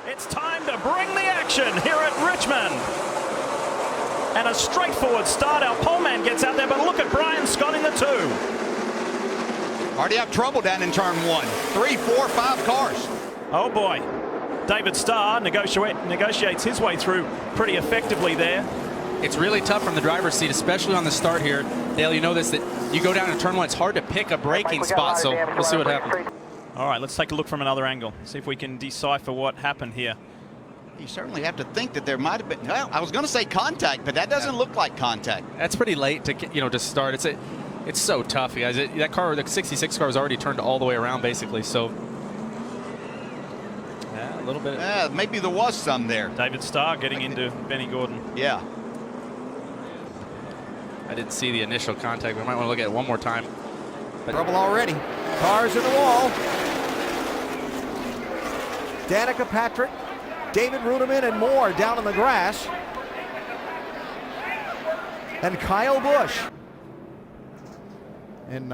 It's time to bring the action here at Richmond. And a straightforward start. Our pole man gets out there, but look at Brian Scott in the 2. Already have trouble down in turn 1. 3, 4, 5 cars. Oh boy. David Starr negotiates his way through pretty effectively there. It's really tough from the driver's seat, especially on the start here. Dale, you know this, that you go down in turn 1, it's hard to pick a braking spot, so we'll see what happens. All right, let's take a look from another angle. See if we can decipher what happened here. You certainly have to think that there might have been, well, I was going to say contact, but that doesn't look like contact. That's pretty late to, to start. It's so tough, guys. That car, the 66 car, was already turned all the way around, basically, so. Yeah, a little bit. Yeah, maybe there was some there. David Starr getting into Benny Gordon. Yeah. I didn't see the initial contact. We might want to look at it one more time. But trouble already. Cars in the wall. Danica Patrick, David Ruderman, and more down on the grass. And Kyle Busch. And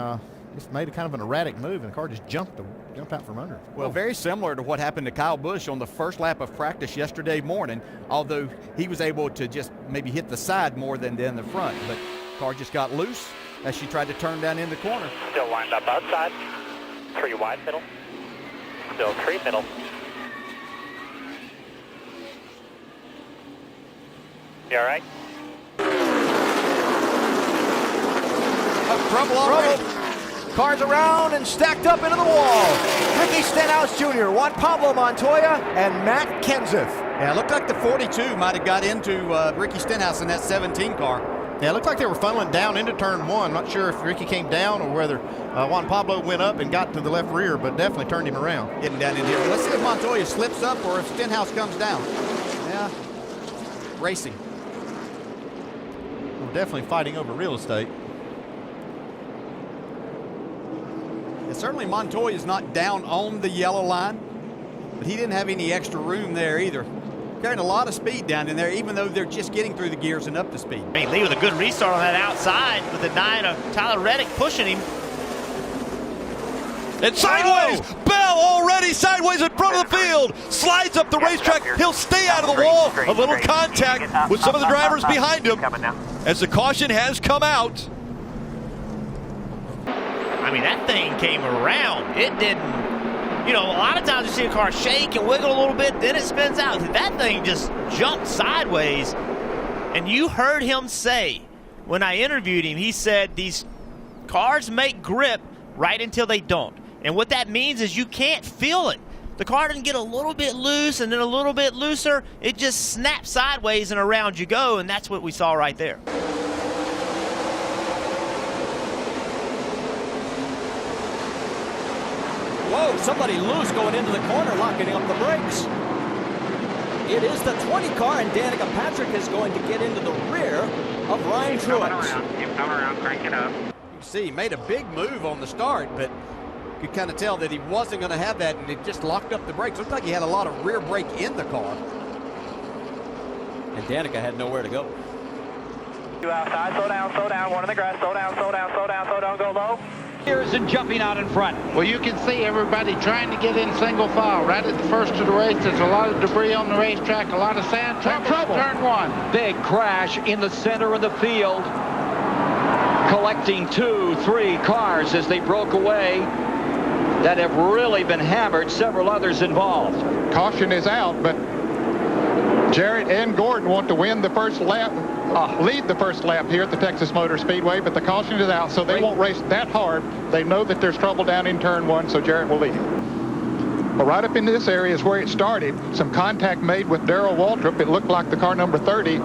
just made a kind of an erratic move, and the car just jumped out from under. Well, very similar to what happened to Kyle Busch on the first lap of practice yesterday morning, although he was able to just maybe hit the side more than the front. But the car just got loose as she tried to turn down in the corner. Still lined up outside. 3 wide middle. Still 3 middle. You all right? Trouble already. Cars around and stacked up into the wall. Ricky Stenhouse Jr., Juan Pablo Montoya, and Matt Kenseth. Yeah, it looked like the 42 might have got into Ricky Stenhouse in that 17 car. Yeah, it looked like they were funneling down into turn 1. Not sure if Ricky came down or whether Juan Pablo went up and got to the left rear, but definitely turned him around. Getting down in here. Let's see if Montoya slips up or if Stenhouse comes down. Yeah, racing. We're definitely fighting over real estate. Yeah, certainly Montoya is not down on the yellow line, but he didn't have any extra room there either. Carrying a lot of speed down in there, even though they're just getting through the gears and up to speed. Hey, Lee with a good restart on that outside with the 9 of Tyler Reddick pushing him. And sideways, Bell already sideways in front of the field, slides up the racetrack. He'll stay out of the wall. A little contact with some of the drivers behind him as the caution has come out. I mean, that thing came around. It didn't. A lot of times you see a car shake and wiggle a little bit, then it spins out. That thing just jumped sideways. And you heard him say, when I interviewed him, he said these cars make grip right until they don't. And what that means is you can't feel it. The car doesn't get a little bit loose and then a little bit looser. It just snaps sideways and around you go, and that's what we saw right there. Whoa, somebody loose going into the corner, locking up the brakes. It is the 20 car, and Danica Patrick is going to get into the rear of Ryan Truex. Keep coming around, crank it up. You see, he made a big move on the start, but you could kind of tell that he wasn't going to have that, and it just locked up the brakes. Looked like he had a lot of rear brake in the car. And Danica had nowhere to go. You outside, slow down, one in the grass, slow down, go low. And jumping out in front. Well, you can see everybody trying to get in single file right at the first of the race. There's a lot of debris on the racetrack, a lot of sand. Trouble. Turn 1. Big crash in the center of the field. Collecting 2, 3 cars as they broke away that have really been hammered. Several others involved. Caution is out, but Jarrett and Gordon want to win the first lap, lead the first lap here at the Texas Motor Speedway, but the caution is out, so they won't race that hard. They know that there's trouble down in turn 1, so Jarrett will lead. Well, right up in this area is where it started. Some contact made with Darrell Waltrip. It looked like the car number 30,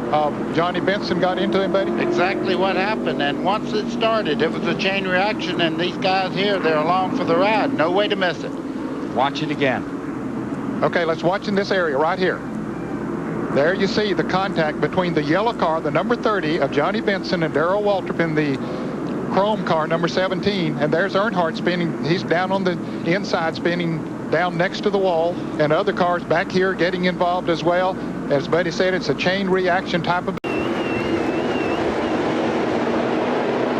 Johnny Benson, got into him, buddy. Exactly what happened, and once it started, it was a chain reaction, and these guys here, they're along for the ride. No way to miss it. Watch it again. Okay, let's watch in this area right here. There you see the contact between the yellow car, the number 30 of Johnny Benson, and Darrell Waltrip in the chrome car, number 17. And there's Earnhardt spinning. He's down on the inside, spinning down next to the wall. And other cars back here getting involved as well. As Buddy said, it's a chain reaction type of.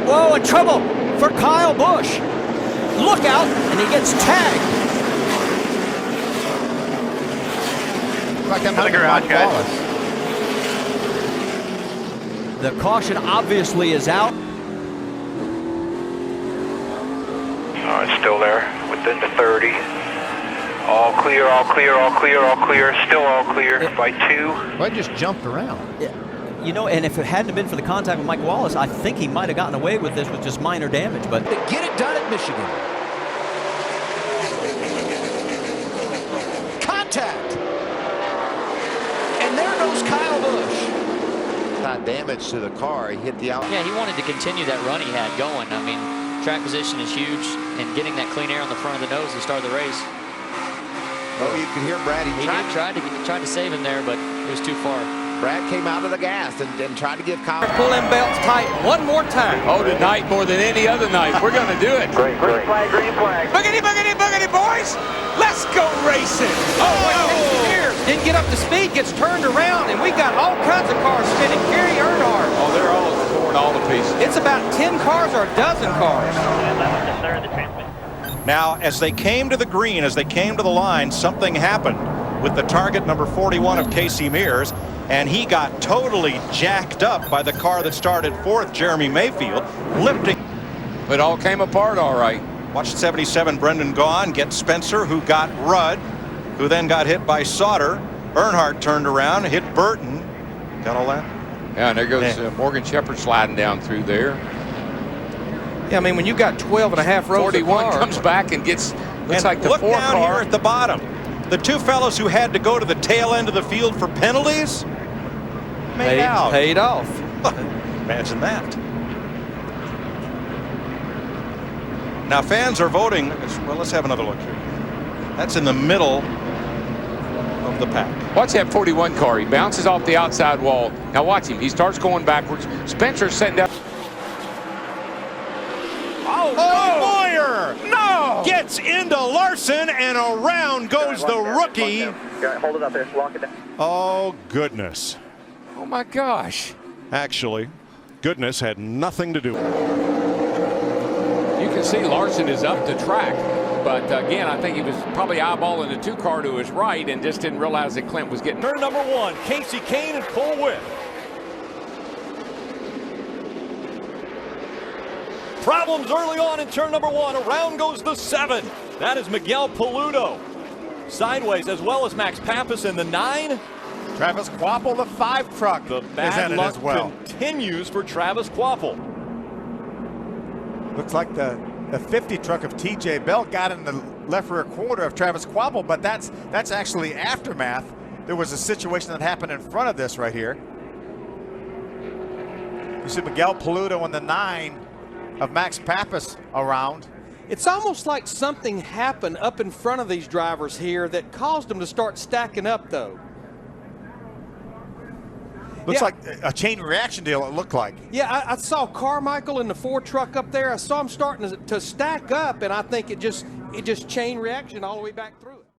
Whoa, and trouble for Kyle Busch. Look out, and he gets tagged. Like that To the garage, guys. The caution obviously is out. Oh, it's still there within the 30. All clear, all clear, all clear, all clear. Still all clear by 2. Well, it just jumped around. Yeah. You know, and if it hadn't been for the contact with Mike Wallace, I think he might have gotten away with this with just minor damage. But Get it done at Michigan. Contact. And there goes Kyle Busch. Not damage to the car. He hit the out. Yeah, he wanted to continue that run he had going. I mean, track position is huge, and getting that clean air on the front of the nose to start the race. Oh, you can hear Brad. He tried to save him there, but it was too far. Brad came out of the gas and tried to give Kyle. Pull them belts tight one more time. Oh, tonight more than any other night. We're going to do it. Green flag, green flag. Boogity, boogity, boogity, boys. Let's go racing. Didn't get up to speed, gets turned around, and we got all kinds of cars spinning. Gary Earnhardt. Oh, they're all torn all to pieces. It's about 10 cars or a dozen cars. Now, as they came to the green, as they came to the line, something happened with the target number 41 of Casey Mears, and he got totally jacked up by the car that started fourth, Jeremy Mayfield, lifting. It all came apart all right. Watch 77 Brendan Gaughan get Spencer, who got Rudd, who then got hit by Sauter. Earnhardt turned around, hit Burton. Got all that? Yeah, and there goes Morgan Shepherd sliding down through there. Yeah, I mean, when you got 12 and a half rows 41 of cars. comes back and gets, looks And like the look 4 down car. here at the bottom. The two fellows who had to go to the tail end of the field for penalties made out. Paid off. Imagine that. Now fans are voting. Well, let's have another look here. That's in the middle of the pack. Watch that 41 car. He bounces off the outside wall. Now watch him. He starts going backwards. Spencer's setting down. Boyer! No! Gets into Larson, and around goes the rookie. Hold it up there. Lock it down. Oh, goodness. Oh, my gosh. Actually, goodness had nothing to do with it. You can see Larson is up the track. But again, I think he was probably eyeballing the 2 car to his right and just didn't realize that Clint was getting. Turn number 1, Casey Kane and Cole Whitt. Problems early on in turn number 1. Around goes the 7. That is Miguel Paludo. Sideways, as well as Max Pappas in the 9. Travis Kvapil, the 5 truck, The is in bad it luck as well. continues for Travis Kvapil. Looks like the 50 truck of TJ Bell got in the left rear quarter of Travis Kvapil, but that's actually aftermath. There was a situation that happened in front of this right here. You see Miguel Paludo in the 9 of Max Pappas around. It's almost like something happened up in front of these drivers here that caused them to start stacking up, though. Looks like a chain reaction deal, it looked like. Yeah, I saw Carmichael in the 4 truck up there. I saw him starting to stack up, and I think it just chain reaction all the way back through it.